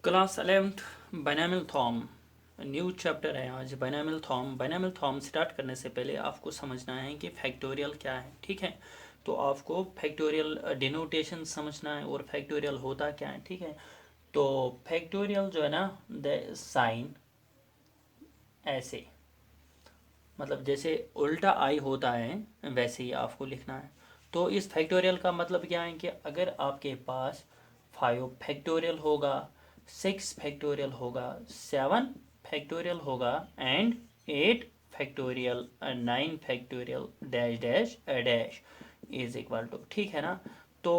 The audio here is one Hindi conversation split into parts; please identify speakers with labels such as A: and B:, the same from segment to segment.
A: Class 11th binomial theorem new chapter है आज। बायनॉमियल थॉर्म स्टार्ट करने से पहले आपको समझना है कि फैक्टोरियल क्या है। ठीक है, तो आपको फैक्टोरियल डिनोटेशन समझना है और फैक्टोरियल होता क्या है। ठीक है, तो फैक्टोरियल जो है ना, द साइन ऐसे, मतलब जैसे उल्टा आई होता है वैसे ही आपको लिखना है। तो इस फैक्टोरियल का मतलब क्या है कि अगर आपके पास 5 फैक्टोरियल होगा, 6 फैक्टोरियल होगा, 7 फैक्टोरियल होगा and 8 factorial, 9 factorial dash dash dash is equal to, ठीक है ना। तो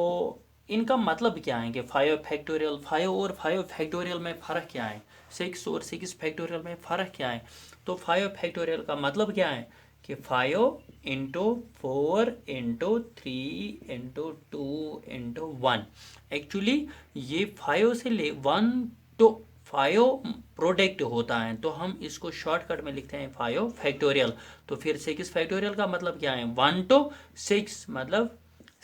A: इनका मतलब क्या है कि 5 फैक्टोरियल, 5 और 5 फैक्टोरियल में फ़र्क क्या है, 6 और 6 फैक्टोरियल में फ़र्क क्या है। तो 5 फैक्टोरियल का मतलब क्या है कि 5 into 4 into 3 into 2 into 1। Actually ये 5 से ले 1 तो 5 प्रोडक्ट होता है, तो हम इसको शॉर्टकट में लिखते हैं 5 फैक्टोरियल। तो फिर 6 फैक्टोरियल का मतलब क्या है, 1 तो 6 मतलब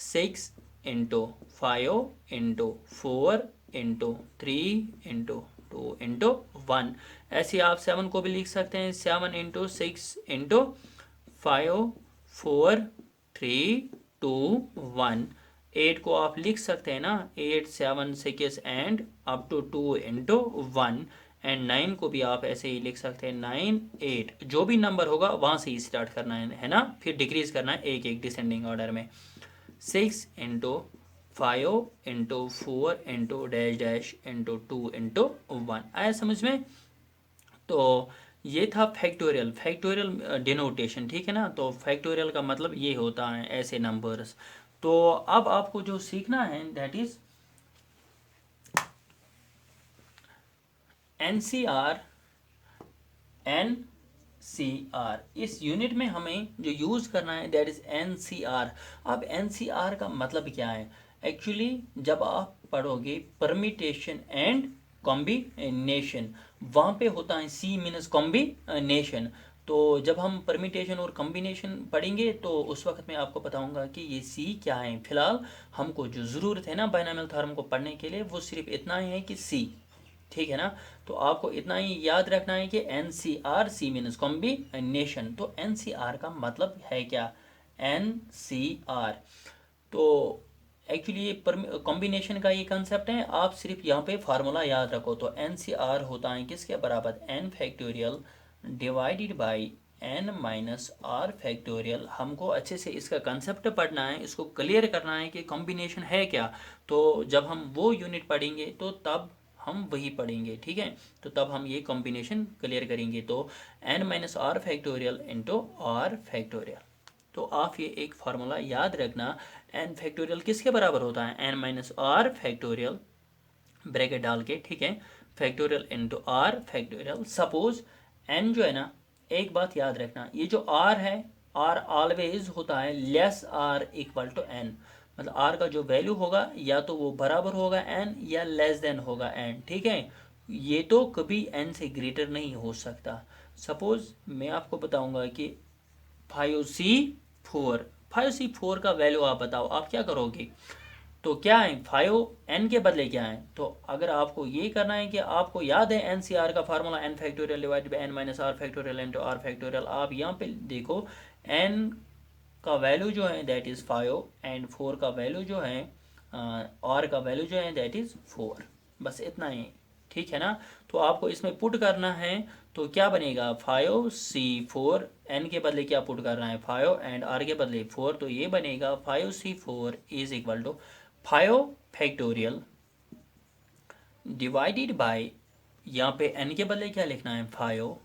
A: 6 into 5 into 4 into 3 into 2 into 1। ऐसे आप 7 को भी लिख सकते हैं, 7 इंटू 6 इंटू 5 4 3 2 1। 8 को आप लिख सकते हैं ना, 8 7 6 and up to 2 into 1। And 9 को भी आप ऐसे ही लिख सकते हैं, 9 8, जो भी नंबर होगा वहाँ से ही स्टार्ट करना है ना, फिर डिक्रीज करना है एक एक डिसेंडिंग ऑर्डर में। 6 into 5 into 4 into dash dash into 2 into 1। आया समझ में। तो ये था फैक्टोरियल, फैक्टोरियल डिनोटेशन, ठीक है ना। तो फैक्टोरियल का मतलब ये होता है ऐसे नंबर्स। तो अब आपको जो सीखना है दैट इज एनसीआर, एनसीआर। इस यूनिट में हमें जो यूज़ करना है दैट इज़ एनसीआर। अब एनसीआर का मतलब क्या है, एक्चुअली जब आप पढ़ोगे परमिटेशन एंड कॉम्बिनेशन, वहाँ पे होता है सी मीनस कॉम्बिनेशन। तो जब हम परमिटेशन और कॉम्बिनेशन पढ़ेंगे तो उस वक्त मैं आपको बताऊंगा कि ये सी क्या है। फिलहाल हमको जो ज़रूरत है ना बायनॉमियल थ्योरम को पढ़ने के लिए वो सिर्फ इतना ही है कि सी, ठीक है ना। तो आपको इतना ही याद रखना है कि N C are, C मीनस combination. तो एन सी आर का मतलब है क्या, एन सी आर। तो एक्चुअली ये कॉम्बिनेशन का ये कंसेप्ट है, आप सिर्फ यहाँ पे फार्मूला याद रखो। तो एन सी आर होता है किसके बराबर, N factorial divided by N minus R factorial. हमको अच्छे से इसका कंसेप्ट पढ़ना है, इसको क्लियर करना है कि कॉम्बिनेशन है क्या। तो जब हम वो यूनिट पढ़ेंगे तो तब हम वही पढ़ेंगे, ठीक है। तो तब हम ये कॉम्बिनेशन क्लियर करेंगे। तो N minus R factorial into R factorial. तो आप ये एक फार्मूला याद रखना, एन फैक्टोरियल किसके बराबर होता है, N minus R factorial bracket डाल के, ठीक है, factorial into R factorial. Suppose N जो है ना, एक बात याद रखना, ये जो आर है, आर ऑलवेज होता है less or equal to N. मतलब आर का जो वैल्यू होगा या तो वो बराबर होगा एन या लेस देन होगा एन, ठीक है। ये तो कभी एन से ग्रेटर नहीं हो सकता। सपोज मैं आपको बताऊंगा कि 5C4, 5C4 का वैल्यू आप बताओ, आप क्या करोगे। तो क्या है 5 के बदले क्या है। तो अगर आपको ये करना है कि आपको याद है एन सी आर का formula, N factorial divided by N minus R factorial into R factorial. आप यहाँ पे देखो, एन का वैल्यू जो है दैट इज़ 5 एंड 4 का वैल्यू जो है, आर का वैल्यू जो है दैट इज़ 4। बस इतना ही, ठीक है ना। तो आपको इसमें पुट करना है, तो क्या बनेगा 5C4, एन के बदले क्या पुट करना है 5 एंड आर के बदले 4। तो ये बनेगा 5C4 is equal to 5 factorial divided by, यहाँ पे n के बदले क्या लिखना है 5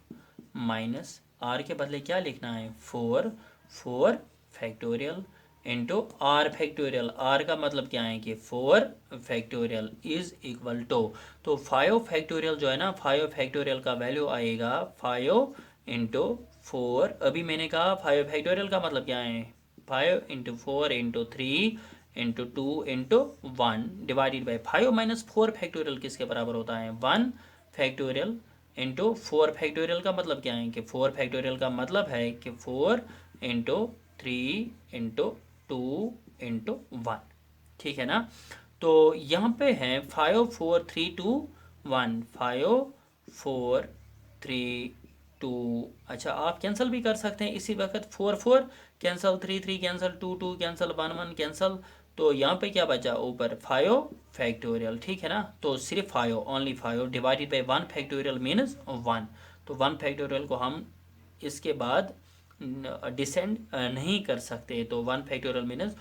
A: माइनस r के बदले क्या लिखना है 4, 4 factorial into R factorial. R का मतलब क्या है कि 4 फैक्टोरियल इज इक्वल टू, तो 5 फैक्टोरियल जो है ना, 5 फैक्टोरियल का वैल्यू आएगा 5 इंटू 4। अभी मैंने कहा 5 फैक्टोरियल का मतलब क्या है, 5 into 4 into 3 into 2 into 1 divided by 5 minus 4 factorial किसके बराबर होता है 1 फैक्टोरियल इंटू 4 फैक्टोरियल का मतलब क्या है कि 4 फैक्टोरियल का मतलब है कि 4 इंटू 3 इंटू 2 इंटू 1, ठीक है ना। तो यहाँ पे है 5 4 3 2 1, 5, 4, 3, 2। अच्छा, आप कैंसिल भी कर सकते हैं इसी वक्त। 4 4 कैंसिल, 3 3 कैंसिल, 2 2 कैंसिल, 1 1 कैंसिल। तो यहाँ पे क्या बचा ऊपर? 5 फैक्टोरियल, ठीक है ना। तो सिर्फ 5, only 5 divided by 1 factorial means 1। तो 1 फैक्टोरियल को हम इसके बाद डिसेंड नहीं कर सकते। तो 1 factorial means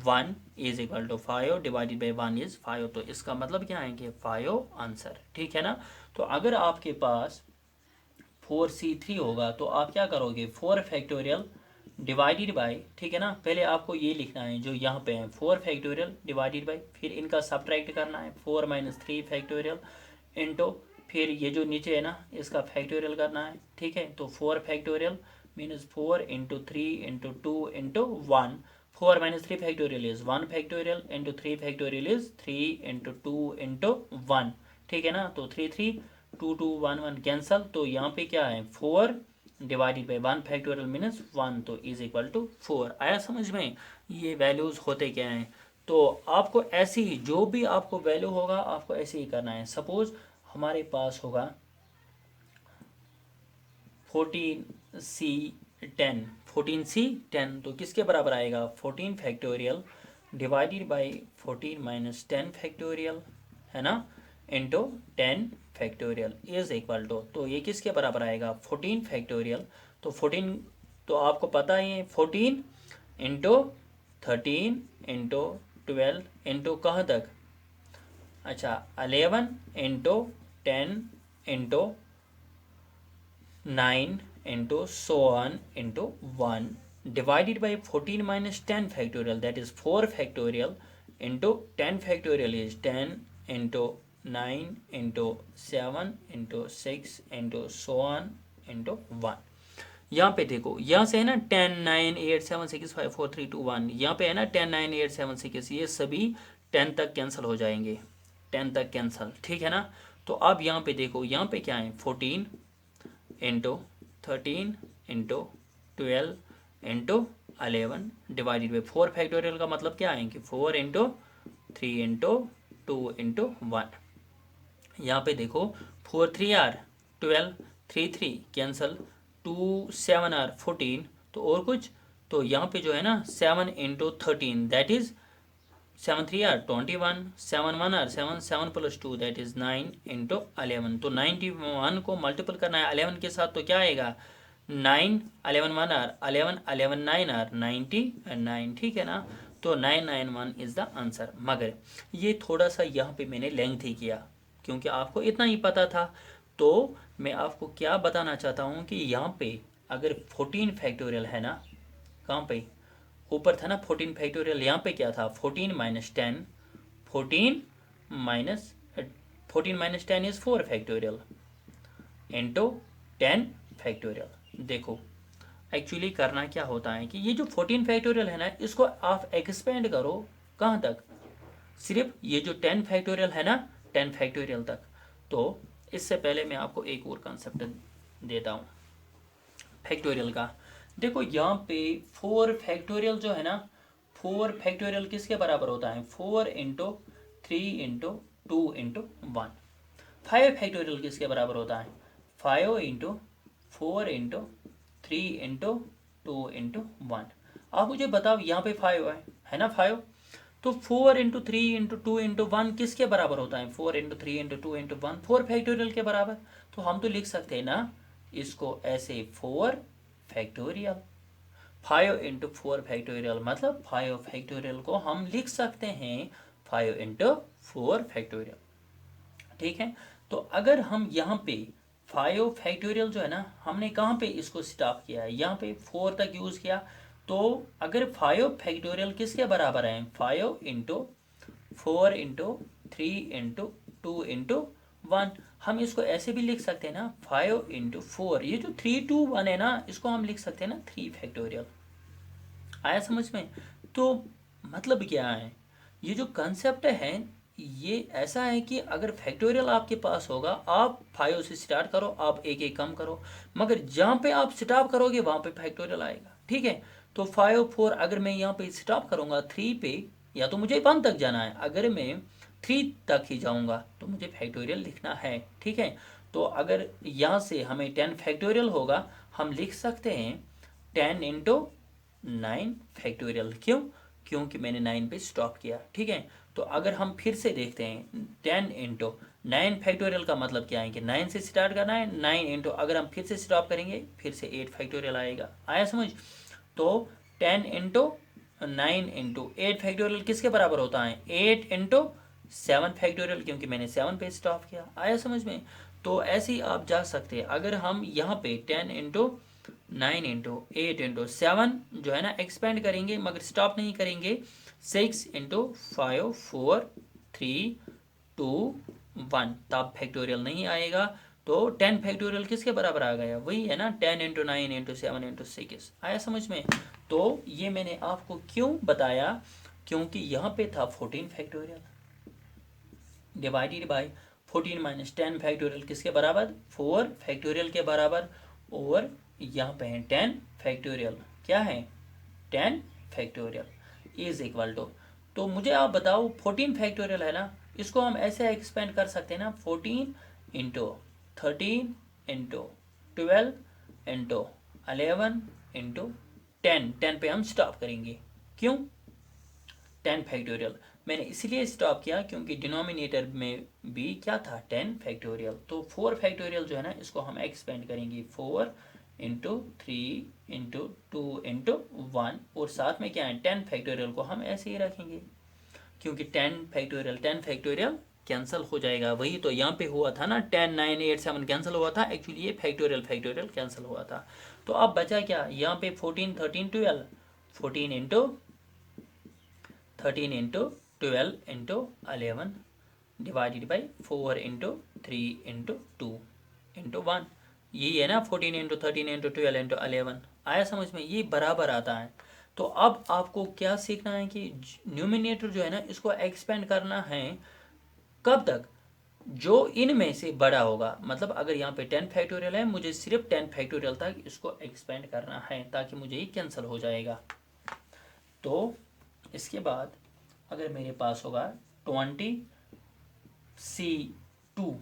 A: 1 is equal to 5 divided by 1 is 5। तो इसका मतलब क्या है कि 5 आंसर, ठीक है ना। तो अगर आपके पास 4C3 होगा तो आप क्या करोगे? 4 फैक्टोरियल डिवाइडेड बाई, ठीक है ना। पहले आपको ये लिखना है जो यहाँ पे है, 4 फैक्टोरियल डिवाइडेड बाई, फिर इनका सब्ट्रैक्ट करना है 4 माइनस 3 फैक्टोरियल इंटू, फिर ये जो नीचे है ना इसका फैक्टोरियल करना है, ठीक है। तो 4 factorial means 4 into 3 into 2 into 1। 4 minus 3 factorial is 1 factorial into 3 factorial is 3 into 2 into 1, ठीक है ना। तो 3 3 2 2 1 1 कैंसल। तो यहाँ पे क्या है? 4 डिवाइडेड बाई 1 फैक्टोरियल मीन्स 1, तो इज इक्वल टू 4। आया समझ में? ये वैल्यूज होते क्या हैं? तो आपको ऐसी ही जो भी आपको वैल्यू होगा आपको ऐसे ही करना है। सपोज हमारे पास होगा 14C10, 14C10 तो किसके बराबर आएगा? 14 factorial divided by 14 minus 10 factorial, है ना, into 10 factorial is equal to, तो ये किसके बराबर आएगा? 14 फैक्टोरियल। तो 14 तो आपको पता ही है 14 इंटू 13 इंटू 12 इंटू कहाँ तक? अच्छा 11 into 10 into 9 into so on into 1 divided by 14 minus 10 factorial, that is 4 factorial into 10 factorial is 10 into 9 into 7 into 6 into so on into 1। यहाँ पे देखो, यहाँ से है ना 10 9 8 7 6 5 4 3 2 1, यहाँ पे है ना 10 9 8 7 6, ये सभी 10 तक कैंसिल हो जाएंगे, 10 तक कैंसिल, ठीक है ना। तो अब यहाँ पे देखो, यहाँ पे क्या है? 14 into 13 into 12 into 11 divided by 4 factorial का मतलब क्या है कि 4 इंटू 3 इंटू 2 इंटू 1। यहाँ पे देखो 4 3 आर 12, 3 3 कैंसल, 2 7 आर 14, तो और कुछ, तो यहाँ पे जो है ना 7 into 13 that is 7 3 or 21, 7 1 or 7, 7 plus 2 that is 9 into 11। तो 91 को मल्टीपल करना है 11 के साथ, तो क्या आएगा? 9 11 1 आर 11 11 9 आर 99, ठीक है ना। तो 991 इज द आंसर। मगर ये थोड़ा सा यहाँ पे मैंने लेंथ ही किया क्योंकि आपको इतना ही पता था। तो मैं आपको क्या बताना चाहता हूँ कि यहाँ पे अगर 14 फैक्टोरियल है ना, कहाँ पे ऊपर था ना 14 फैक्टोरियल, यहाँ पे क्या था? 14 minus 10, 14 minus 14 minus 10 is 4 factorial into 10 factorial. देखो एक्चुअली करना क्या होता है कि ये जो 14 फैक्टोरियल है ना इसको आप एक्सपेंड करो कहाँ तक? सिर्फ ये जो 10 फैक्टोरियल है ना 10 फैक्टोरियल तक। तो इससे पहले मैं आपको एक और कंसेप्ट देता हूँ फैक्टोरियल का। देखो यहाँ पे 4 फैक्टोरियल जो है ना, 4 फैक्टोरियल किसके बराबर होता है? 4 इंटू 3 इंटू 2 इंटू 1। 5 फैक्टोरियल किसके बराबर होता है? 5 इंटू 4 इंटू 3 इंटू 2 इंटू 1। आप मुझे बताओ यहाँ पे 5 है ना 5, तो 4 इंटू 3 इंटू 2 इंटू 1 किसके बराबर होता है? 4 इंटू 3 इंटू 2 इंटू 1, 4 फैक्टोरियल के बराबर। तो हम तो लिख सकते हैं ना इसको ऐसे 4 फैक्टोरियल, 5 इंटू 4 फैक्टोरियल मतलब 5 फैक्टोरियल को हम लिख सकते हैं 5 इंटू 4 फैक्टोरियल, ठीक है। तो अगर हम यहाँ पे 5 फैक्टोरियल जो है ना हमने कहाँ पे इसको स्टॉप किया है? यहाँ पे 4 तक यूज़ किया। तो अगर 5 फैक्टोरियल किसके बराबर है? 5 इंटू 4 इंटू 3 इंटू 2 इंटू 1। हम इसको ऐसे भी लिख सकते हैं ना 5 इंटू 4, ये जो 3 2 1 है ना इसको हम लिख सकते हैं ना 3 फैक्टोरियल। आया समझ में? तो मतलब क्या है, ये जो कंसेप्ट है ये ऐसा है कि अगर फैक्टोरियल आपके पास होगा आप 5 से स्टार्ट करो, आप एक एक कम करो, मगर जहाँ पे आप स्टॉप करोगे वहाँ पे फैक्टोरियल आएगा, ठीक है। तो 5 4 अगर मैं यहाँ पे स्टॉप करूँगा 3 पे, या तो मुझे 1 तक जाना है, अगर मैं 3 तक ही जाऊंगा तो मुझे फैक्टोरियल लिखना है, ठीक है। तो अगर यहाँ से हमें 10 फैक्टोरियल होगा, हम लिख सकते हैं 10 इंटू 9 फैक्टोरियल। क्यों? क्योंकि मैंने 9 पे स्टॉप किया, ठीक है। तो अगर हम फिर से देखते हैं 10 इंटू 9 फैक्टोरियल का मतलब क्या है कि 9 से स्टार्ट करना है। 9 इंटू अगर हम फिर से स्टॉप करेंगे फिर से 8 फैक्टोरियल आएगा। आया समझ? तो 10 इंटू 9 इंटू 8 फैक्टोरियल किसके बराबर होता है? 8 इंटू 7 फैक्टोरियल, क्योंकि मैंने 7 पे स्टॉप किया। आया समझ में? तो ऐसे ही आप जा सकते हैं। अगर हम यहाँ पे 10 इंटू 9 इंटू 8 इंटू 7 जो है ना एक्सपेंड करेंगे मगर स्टॉप नहीं करेंगे, 6 इंटू 5 4 3 2 1, तब फैक्टोरियल नहीं आएगा। तो 10 फैक्टोरियल किसके बराबर आ गया? वही है ना, 10 इंटू 9 इंटू 7 इंटू 6। आया समझ में? तो ये मैंने आपको क्यों बताया, क्योंकि यहाँ पे था 14 factorial divided bye 14 minus 10 factorial किसके बराबर? 4 फैक्टोरियल के बराबर। और यहाँ पे है 10 फैक्टोरियल, क्या है? 10 फैक्टोरियल इज इक्वल टू, तो मुझे आप बताओ 14 फैक्टोरियल है ना, इसको हम ऐसे एक्सपेंड कर सकते हैं ना, 14 इंटू 13 इंटू 12 इंटू 11 इंटू 10 पे हम स्टॉप करेंगे। क्यों? 10 फैक्टोरियल मैंने इसलिए स्टॉप किया क्योंकि डिनोमिनेटर में भी क्या था? 10 फैक्टोरियल। तो 4 फैक्टोरियल जो है ना इसको हम एक्सपेंड करेंगे 4 इंटू 3 इंटू 2 इंटू 1, और साथ में क्या है 10 फैक्टोरियल को हम ऐसे ही रखेंगे क्योंकि 10 फैक्टोरियल कैंसिल हो जाएगा। वही तो यहाँ पे हुआ था ना, 10 9 8 7 कैंसिल हुआ था, एक्चुअली ये फैक्टोरियल कैंसिल हुआ था। तो अब बचा क्या यहाँ पे? 14 13 12, 14 into 13 into 12 into 11 divided by 4 into 3 into 2 into 1, यही है ना 14 इंटू 13 इंटू 12 इंटू 11। आया समझ में? ये बराबर आता है। तो अब आपको क्या सीखना है कि न्यूमिनेटर जो है ना इसको एक्सपेंड करना है कब तक? जो इनमें से बड़ा होगा। मतलब अगर यहाँ पे 10 फैक्टोरियल है, मुझे सिर्फ 10 फैक्टोरियल तक इसको एक्सपेंड करना है ताकि मुझे ये कैंसिल हो जाएगा। तो इसके बाद अगर मेरे पास होगा 20C2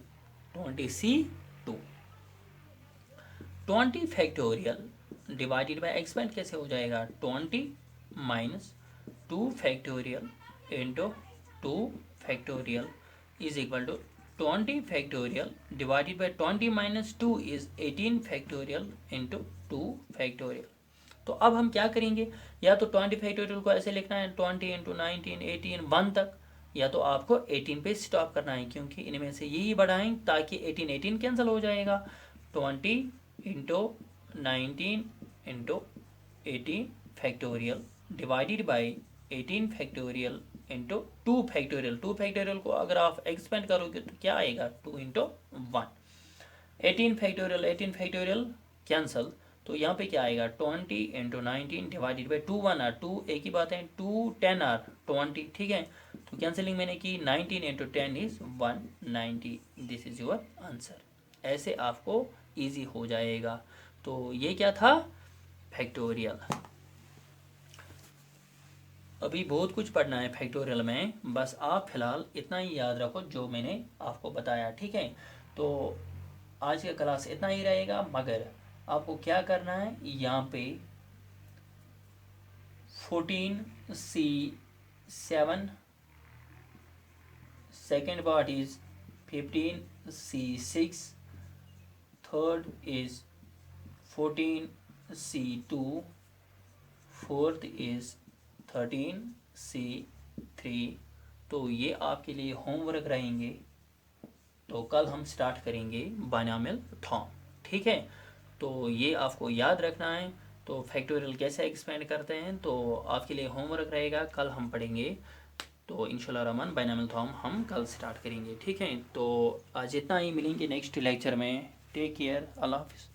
A: 20 factorial divided bye expand कैसे हो जाएगा? 20 minus 2 factorial into 2 factorial is equal to 20 factorial divided by 20 minus 2 is 18 factorial into 2 factorial. तो अब हम क्या करेंगे? या तो 20 फैक्टोरियल को ऐसे लिखना है 20 इंटू 19 18 1 तक, या तो आपको 18 पे स्टॉप करना है क्योंकि इनमें से यही बढ़ाएं ताकि 18 कैंसिल हो जाएगा। 20 into 19 into 18 factorial divided by 18 factorial into 2 factorial. 2 factorial को अगर आप एक्सपेंड करोगे तो क्या आएगा? 2 इंटू 1। 18 फैक्टोरियल कैंसल, तो यहाँ पे क्या आएगा? 20 इंटू 19 डिवाइडेड बाई 2 1 आर 2 एक ही बात है, 2 10 आर 20, ठीक है। तो कैंसिलिंग मैंने की, 19 into 10 is 190, this is your answer. ऐसे आपको इजी हो जाएगा। तो ये क्या था? फैक्टोरियल। अभी बहुत कुछ पढ़ना है फैक्टोरियल में, बस आप फिलहाल इतना ही याद रखो जो मैंने आपको बताया, ठीक है। तो आज का क्लास इतना ही रहेगा, मगर आपको क्या करना है, यहाँ पे 14C7, second part is 15C6, third is 14C2, fourth is 13C3। तो ये आपके लिए होमवर्क रहेंगे। तो कल हम स्टार्ट करेंगे बायनॉमियल थॉर्म, ठीक है। तो ये आपको याद रखना है। तो फैक्टोरियल कैसे एक्सपेंड करते हैं तो आपके लिए होमवर्क रहेगा, कल हम पढ़ेंगे। तो इंशाल्लाह रहमान बायनॉमियल थॉर्म हम कल स्टार्ट करेंगे, ठीक है। तो आज इतना ही, मिलेंगे नेक्स्ट लेक्चर में। टेक केयर, अल्लाह हाफिज़।